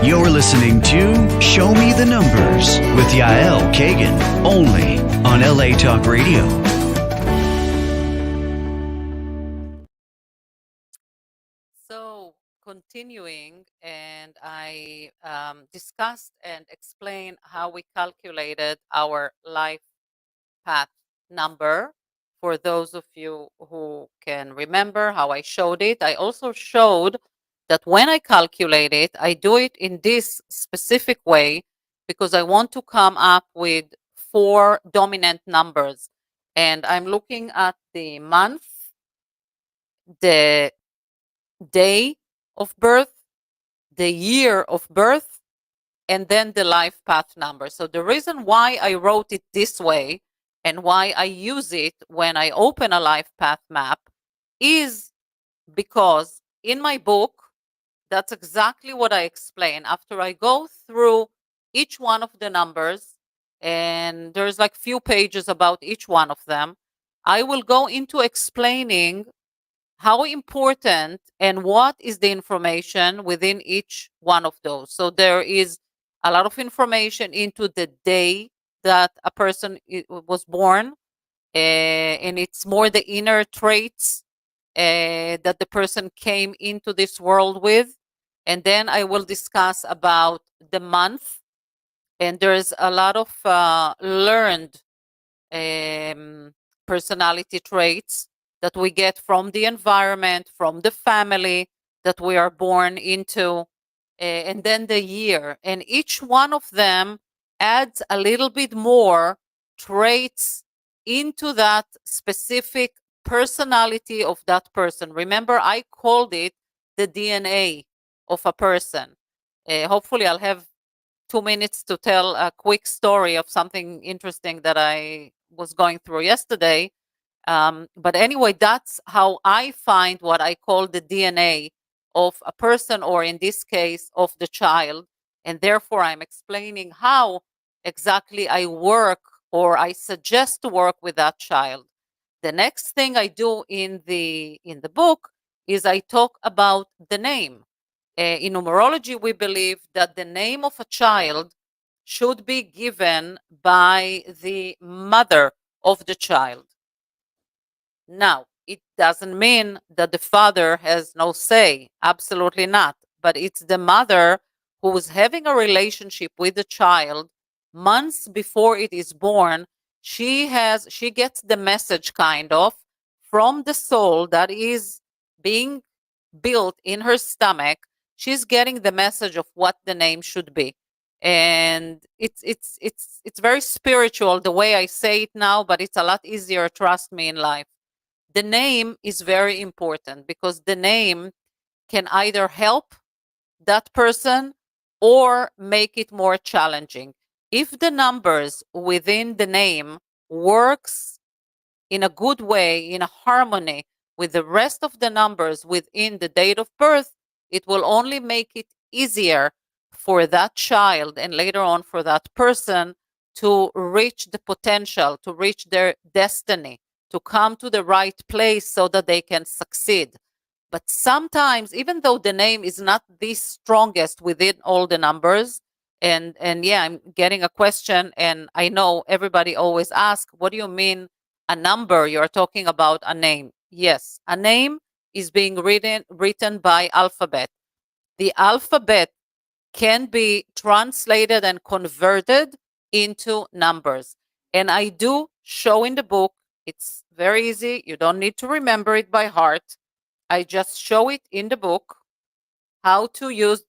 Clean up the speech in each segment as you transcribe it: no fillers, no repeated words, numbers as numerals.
You're listening to Show Me the Numbers with Yael Kagan, only on LA Talk Radio. So, continuing, and I discussed and explained how we calculated our life path number. For those of you who can remember how I showed it, I also showed that when I calculate it, I do it in this specific way because I want to come up with 4 dominant numbers. And I'm looking at the month, the day of birth, the year of birth, and then the life path number. So the reason why I wrote it this way and why I use it when I open a life path map is because in my book, that's exactly what I explain. After I go through each one of the numbers, and there's like few pages about each one of them, I will go into explaining how important and what is the information within each one of those. So there is a lot of information into the day that a person was born, and it's more the inner traits that the person came into this world with. And then I will discuss about the month, and there's a lot of learned personality traits that we get from the environment, from the family that we are born into, and then the year. And each one of them adds a little bit more traits into that specific personality of that person. Remember, I called it the DNA of a person. Hopefully, I'll have 2 minutes to tell a quick story of something interesting that I was going through yesterday. But anyway, that's how I find what I call the DNA of a person, or in this case, of the child. And therefore, I'm explaining how exactly I work, or I suggest to work with that child. The next thing I do in the book is I talk about the name. In numerology, we believe that the name of a child should be given by the mother of the child. Now, it doesn't mean that the father has no say. Absolutely not. But it's the mother who is having a relationship with the child months before it is born. She gets the message kind of from the soul that is being built in her stomach. She's getting the message of what the name should be. And it's very spiritual the way I say it now, but it's a lot easier, trust me, in life. The name is very important because the name can either help that person or make it more challenging. If the numbers within the name works in a good way, in a harmony with the rest of the numbers within the date of birth, it will only make it easier for that child and later on for that person to reach the potential, to reach their destiny, to come to the right place so that they can succeed. But sometimes, even though the name is not the strongest within all the numbers, and yeah, I'm getting a question, and I know everybody always asks, what do you mean a number? You're talking about a name. Yes, a name is being written by alphabet. The alphabet can be translated and converted into numbers. And I do show in the book, it's very easy. You don't need to remember it by heart. I just show it in the book how to use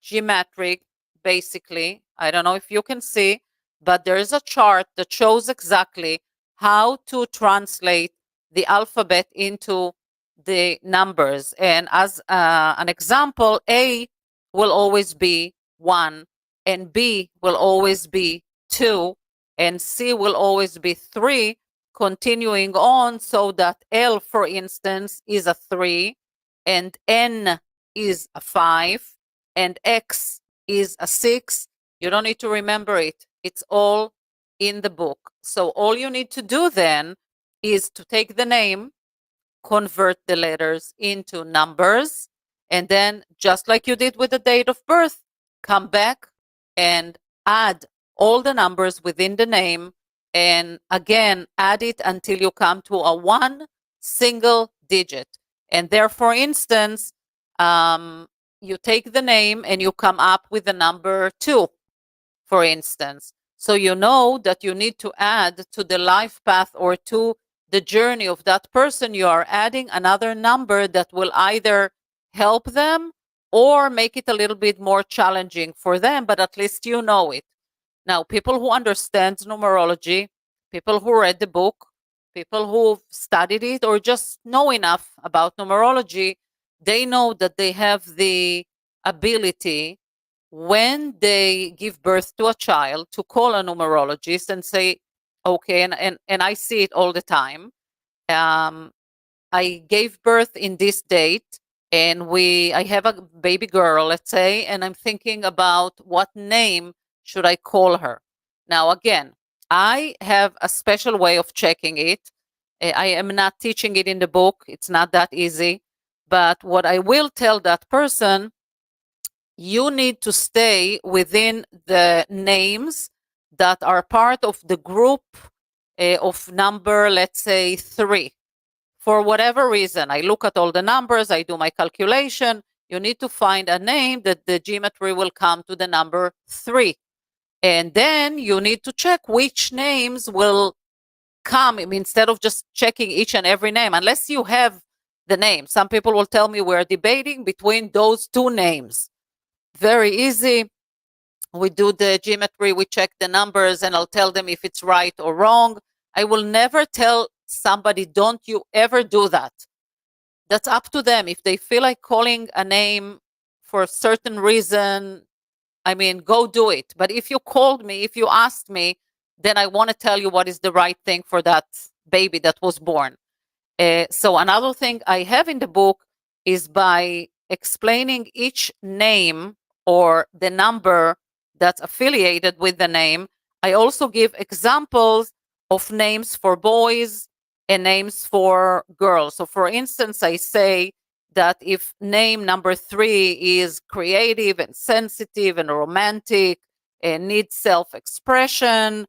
geometric, basically. I don't know if you can see, but there is a chart that shows exactly how to translate the alphabet into the numbers. And as an example, A will always be 1, and B will always be 2, and C will always be 3, continuing on, so that L, for instance, is a 3, and N is a 5, and X is a 6. You don't need to remember it. It's all in the book. So all you need to do then is to take the name, convert the letters into numbers, and then just like you did with the date of birth, come back and add all the numbers within the name, and again add it until you come to a one single digit. And there, for instance, you take the name and you come up with the number 2, for instance. So you know that you need to add to the life path or to the journey of that person, you are adding another number that will either help them or make it a little bit more challenging for them, but at least you know it. Now, people who understand numerology, people who read the book, people who've studied it or just know enough about numerology, they know that they have the ability, when they give birth to a child, to call a numerologist and say, okay, and I see it all the time. I gave birth in this date, and I have a baby girl, let's say, and I'm thinking about what name should I call her. Now, again, I have a special way of checking it. I am not teaching it in the book. It's not that easy. But what I will tell that person, you need to stay within the names that are part of the group of number, let's say 3. For whatever reason, I look at all the numbers, I do my calculation. You need to find a name that the geometry will come to the number 3. And then you need to check which names will come. I mean, instead of just checking each and every name, unless you have the name. Some people will tell me we're debating between those 2 names. Very easy. We do the geometry, we check the numbers, and I'll tell them if it's right or wrong. I will never tell somebody, don't you ever do that. That's up to them. If they feel like calling a name for a certain reason, I mean, go do it. But if you called me, if you asked me, then I want to tell you what is the right thing for that baby that was born. So another thing I have in the book is, by explaining each name or the number that's affiliated with the name, I also give examples of names for boys and names for girls. So for instance, I say that if name number 3 is creative and sensitive and romantic, needs self-expression,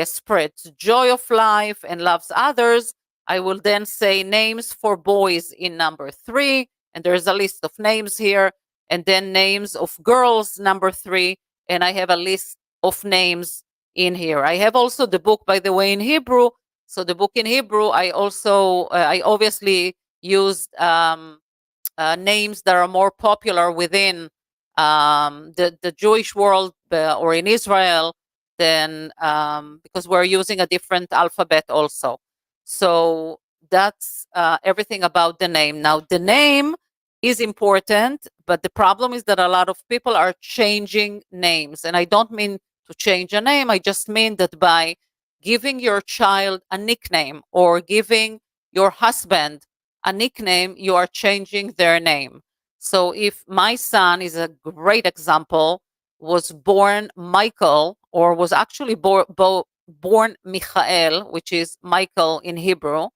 spreads joy of life and loves others, I will then say names for boys in number 3, and there's a list of names here, and then names of girls, number 3, and I have a list of names in here. I have also the book, by the way, in Hebrew. So the book in Hebrew, I also, I obviously used names that are more popular within the Jewish world or in Israel, then because we're using a different alphabet also. So that's everything about the name. Now, the name is important, but the problem is that a lot of people are changing names. And I don't mean to change a name, I just mean that by giving your child a nickname or giving your husband a nickname, you are changing their name. So if my son is a great example, was born Michael, or was actually born Michael, which is Michael in Hebrew,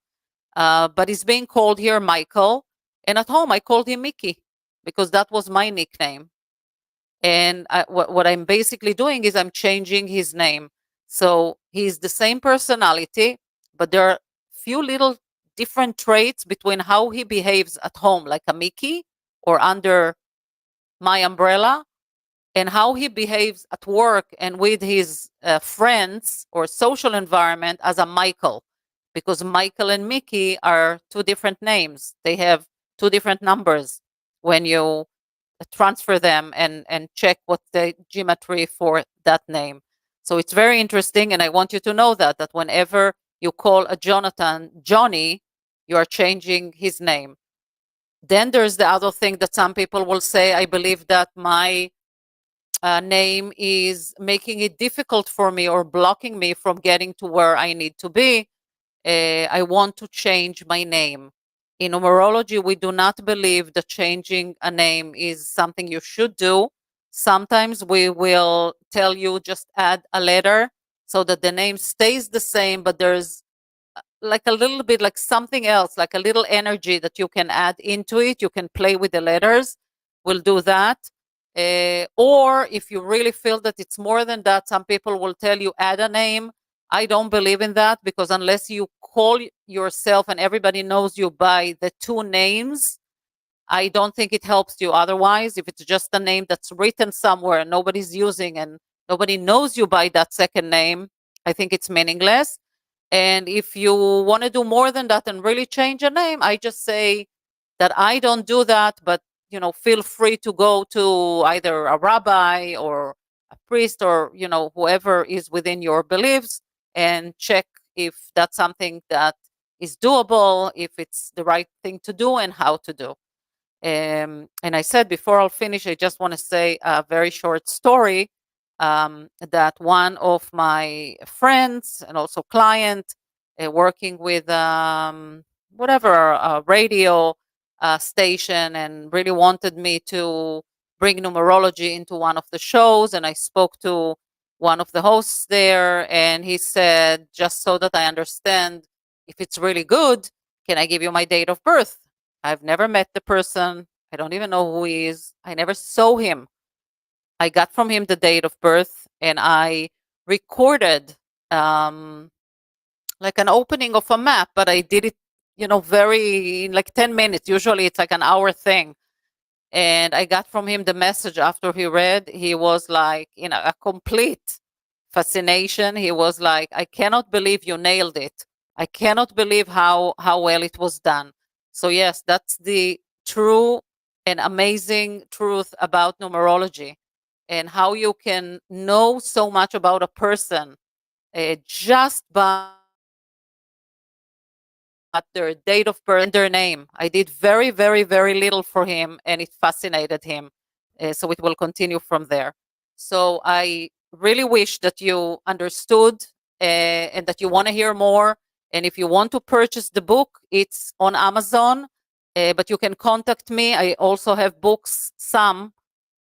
but he's being called here Michael. And at home, I called him Mickey because that was my nickname. And what I'm basically doing is I'm changing his name. So he's the same personality, but there are few little different traits between how he behaves at home, like a Mickey, or under my umbrella, and how he behaves at work and with his friends or social environment as a Michael, because Michael and Mickey are 2 different names. They have 2 different numbers when you transfer them and check what the geometry for that name. So it's very interesting, and I want you to know that whenever you call a Jonathan Johnny, you are changing his name. Then there's the other thing that some people will say, I believe that my name is making it difficult for me or blocking me from getting to where I need to be. I want to change my name. In numerology, we do not believe that changing a name is something you should do. Sometimes we will tell you just add a letter so that the name stays the same, but there's like a little bit like something else, like a little energy that you can add into it. You can play with the letters. We'll do that. Or if you really feel that it's more than that, some people will tell you add a name. I don't believe in that, because unless you call yourself and everybody knows you by the two names, I don't think it helps you otherwise. If it's just a name that's written somewhere and nobody's using and nobody knows you by that second name, I think it's meaningless. And if you want to do more than that and really change a name, I just say that I don't do that, but feel free to go to either a rabbi or a priest or whoever is within your beliefs and check if that's something that is doable, if it's the right thing to do, and how to do. And I said before I'll finish, I just want to say a very short story that one of my friends and also client working with whatever a radio station, and really wanted me to bring numerology into one of the shows. And I spoke to one of the hosts there, and he said, just so that I understand if it's really good, can I give you my date of birth? I've never met the person. I don't even know who he is. I never saw him. I got from him the date of birth, and I recorded like an opening of a map, but I did it, very in like 10 minutes. Usually it's like an hour thing. And I got from him the message after he read. He was like, a complete fascination. He was like, I cannot believe you nailed it. I cannot believe how well it was done. So yes, that's the true and amazing truth about numerology, and how you can know so much about a person just by their date of birth and their name. I did very, very, very little for him, and it fascinated him. So it will continue from there. So I really wish that you understood and that you want to hear more. And if you want to purchase the book, it's on Amazon, but you can contact me. I also have books, some,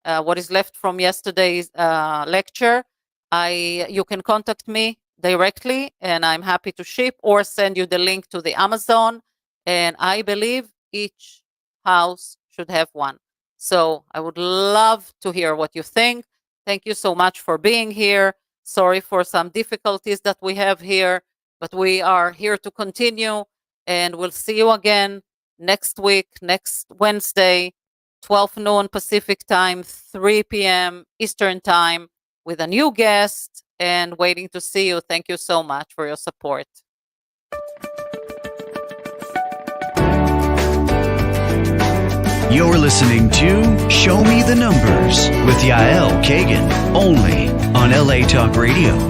what is left from yesterday's lecture. You can contact me directly, and I'm happy to ship or send you the link to the Amazon. And I believe each house should have one. So I would love to hear what you think. Thank you so much for being here. Sorry for some difficulties that we have here, but we are here to continue, and we'll see you again next week, next Wednesday, 12 noon Pacific time, 3 p.m. Eastern time, with a new guest, and waiting to see you. Thank you so much for your support. You're listening to Show Me the Numbers with Yael Kagan, only on LA Talk Radio.